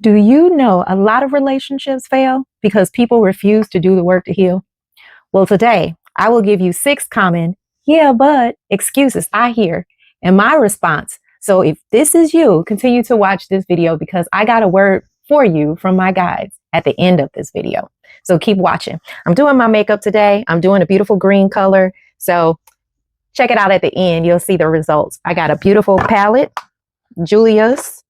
Do you know a lot of relationships fail because people refuse to do the work to heal? Well, today I will give you 6 common, yeah, but excuses I hear and my response. So if this is you, continue to watch this video because I got a word for you from my guides at the end of this video. So keep watching. I'm doing my makeup today. I'm doing a beautiful green color. So check it out at the end. You'll see the results. I got a beautiful palette, Julia's.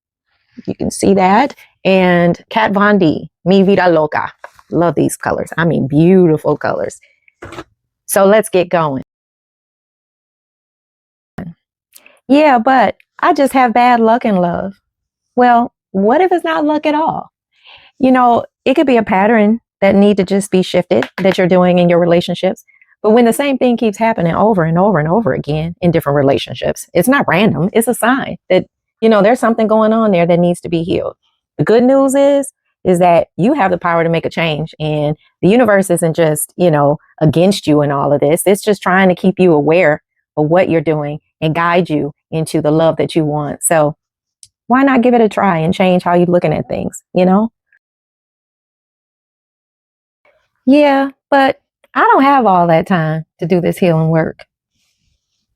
You can see that. And Kat Von D, Mi Vida Loca. Love these colors. I mean, beautiful colors. So let's get going. Yeah, but I just have bad luck in love. Well, what if it's not luck at all? You know, it could be a pattern that need to just be shifted that you're doing in your relationships. But when the same thing keeps happening over and over and over again in different relationships, it's not random. It's a sign that, there's something going on there that needs to be healed. The good news is that you have the power to make a change, and the universe isn't just, against you in all of this. It's just trying to keep you aware of what you're doing and guide you into the love that you want. So why not give it a try and change how you're looking at things, Yeah, but I don't have all that time to do this healing work.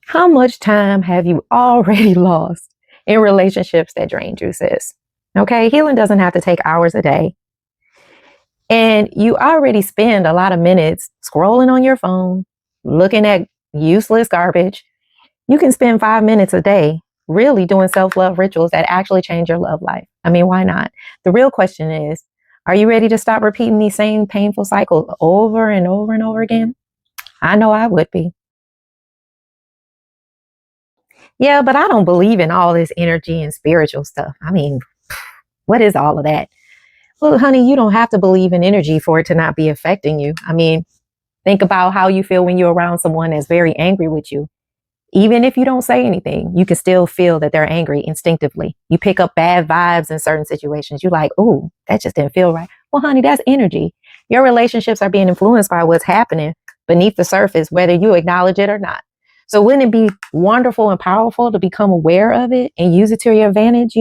How much time have you already lost in relationships that drained you, sis? Okay, healing doesn't have to take hours a day. And you already spend a lot of minutes scrolling on your phone, looking at useless garbage. You can spend 5 minutes a day really doing self-love rituals that actually change your love life. I mean, why not? The real question is, are you ready to stop repeating these same painful cycles over and over and over again? I know I would be. Yeah, but I don't believe in all this energy and spiritual stuff. I mean, what is all of that? Well, honey, you don't have to believe in energy for it to not be affecting you. I mean, think about how you feel when you're around someone that's very angry with you. Even if you don't say anything, you can still feel that they're angry instinctively. You pick up bad vibes in certain situations. You're like, oh, that just didn't feel right. Well, honey, that's energy. Your relationships are being influenced by what's happening beneath the surface, whether you acknowledge it or not. So wouldn't it be wonderful and powerful to become aware of it and use it to your advantage?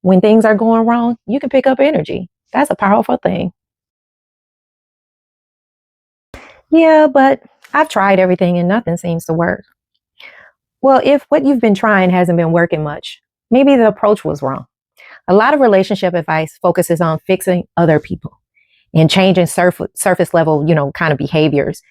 When things are going wrong, you can pick up energy. That's a powerful thing. Yeah, but I've tried everything and nothing seems to work. Well, if what you've been trying hasn't been working much, maybe the approach was wrong. A lot of relationship advice focuses on fixing other people and changing surface level, kind of behaviors.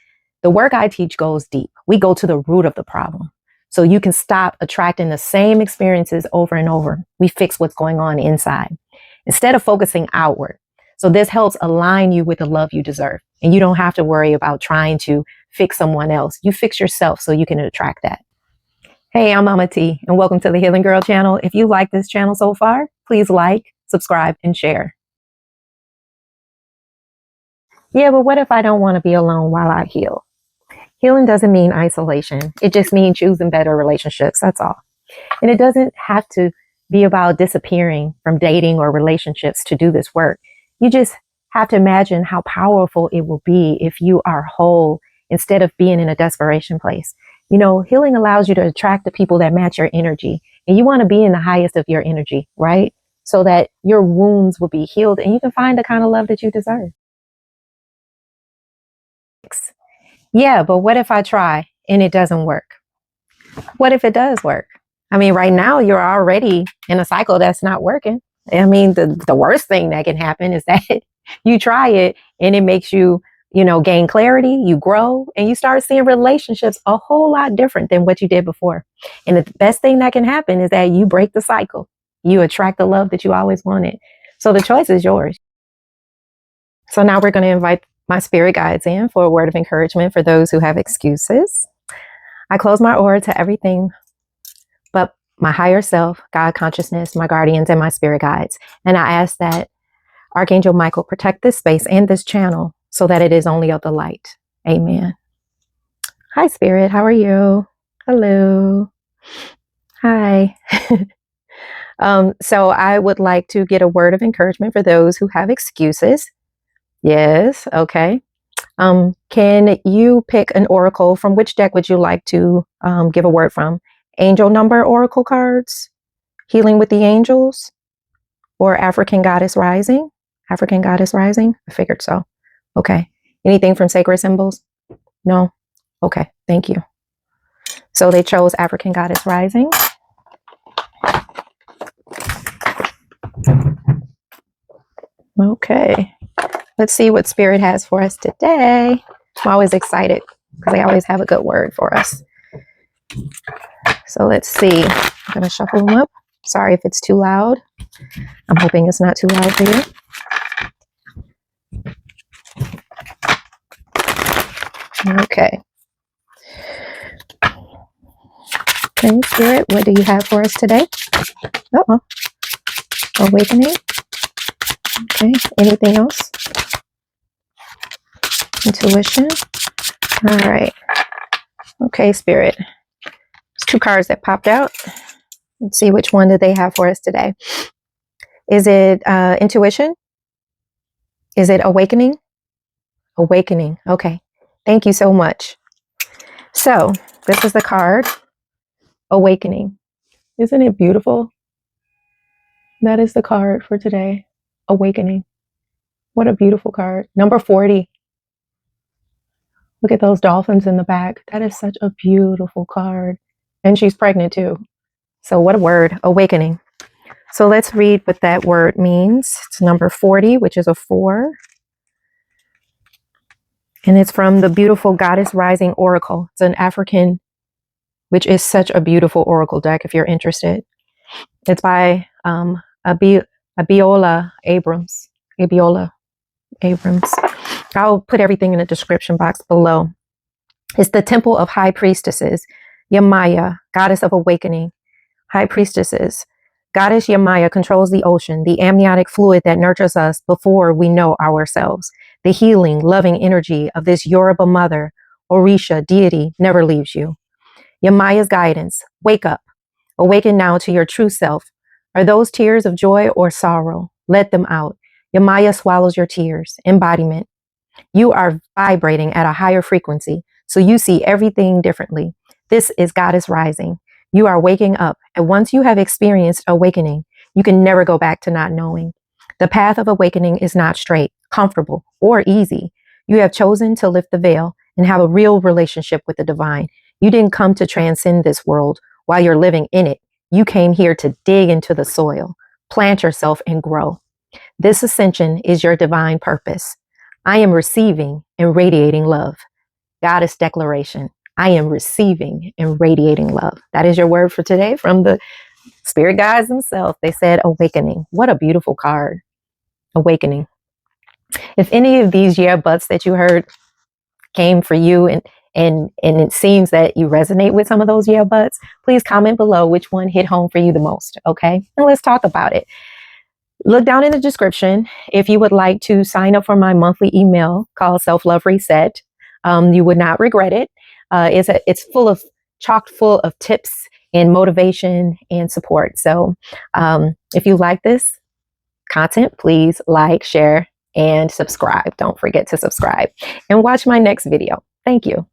The work I teach goes deep. We go to the root of the problem. So you can stop attracting the same experiences over and over. We fix what's going on inside instead of focusing outward. So this helps align you with the love you deserve. And you don't have to worry about trying to fix someone else. You fix yourself so you can attract that. Hey, I'm Mama T, and welcome to the Healing Girl channel. If you like this channel so far, please like, subscribe, and share. Yeah, but what if I don't want to be alone while I heal? Healing doesn't mean isolation. It just means choosing better relationships. That's all. And it doesn't have to be about disappearing from dating or relationships to do this work. You just have to imagine how powerful it will be if you are whole instead of being in a desperation place. Healing allows you to attract the people that match your energy, and you want to be in the highest of your energy, right? So that your wounds will be healed and you can find the kind of love that you deserve. Yeah, but what if I try and it doesn't work? What if it does work? I mean, right now you're already in a cycle that's not working. I mean, the worst thing that can happen is that you try it and it makes you, gain clarity, you grow, and you start seeing relationships a whole lot different than what you did before. And the best thing that can happen is that you break the cycle. You attract the love that you always wanted. So the choice is yours. So now we're going to invite my spirit guides in for a word of encouragement for those who have excuses. I close my aura to everything but my higher self, God consciousness, my guardians, and my spirit guides. And I ask that Archangel Michael protect this space and this channel so that it is only of the light. Amen. Hi, Spirit. How are you? Hello. Hi. So I would like to get a word of encouragement for those who have excuses. Yes. Okay. Can you pick an oracle? From which deck would you like to give a word from? Angel number oracle cards? Healing with the angels? or African Goddess Rising? African Goddess Rising? I figured so. Okay. Anything from Sacred Symbols? No? Okay. Thank you. So they chose African Goddess Rising. Okay. Let's see what Spirit has for us today. I'm always excited because they always have a good word for us. So let's see. I'm going to shuffle them up. Sorry if it's too loud. I'm hoping it's not too loud for you. Okay. Okay, Spirit, what do you have for us today? Uh-oh. Awakening. Okay. Anything else? Intuition. All right. Okay, Spirit. There's 2 cards that popped out. Let's see which one do they have for us today. Is it intuition? Is it awakening? Awakening. Okay. Thank you so much. So this is the card, Awakening. Isn't it beautiful? That is the card for today, Awakening. What a beautiful card. Number 40. Look at those dolphins in the back. That is such a beautiful card. And she's pregnant too. So what a word, Awakening. So let's read what that word means. It's number 40, which is a 4. And it's from the beautiful Goddess Rising Oracle. It's an African, which is such a beautiful oracle deck if you're interested. It's by Abiola Abrams. Abiola Abrams. I'll put everything in the description box below. It's the Temple of High Priestesses, Yamaya, Goddess of Awakening. High Priestesses. Goddess Yamaya controls the ocean, the amniotic fluid that nurtures us before we know ourselves. The healing, loving energy of this Yoruba mother, Orisha deity, never leaves you. Yamaya's guidance. Wake up. Awaken now to your true self. Are those tears of joy or sorrow? Let them out. Yamaya swallows your tears. Embodiment. You are vibrating at a higher frequency, so you see everything differently. This is Goddess Rising. You are waking up, and once you have experienced awakening, you can never go back to not knowing. The path of awakening is not straight, comfortable, or easy. You have chosen to lift the veil and have a real relationship with the divine. You didn't come to transcend this world while you're living in it. You came here to dig into the soil, plant yourself, and grow. This ascension is your divine purpose. I am receiving and radiating love. Goddess declaration. I am receiving and radiating love. That is your word for today from the spirit guides themselves. They said awakening. What a beautiful card. Awakening. If any of these yeah buts that you heard came for you and it seems that you resonate with some of those yeah buts, please comment below which one hit home for you the most. Okay. And let's talk about it. Look down in the description if you would like to sign up for my monthly email called Self-Love Reset. You would not regret it. It's chock full of tips and motivation and support. So if you like this content, please like, share, and subscribe. Don't forget to subscribe and watch my next video. Thank you.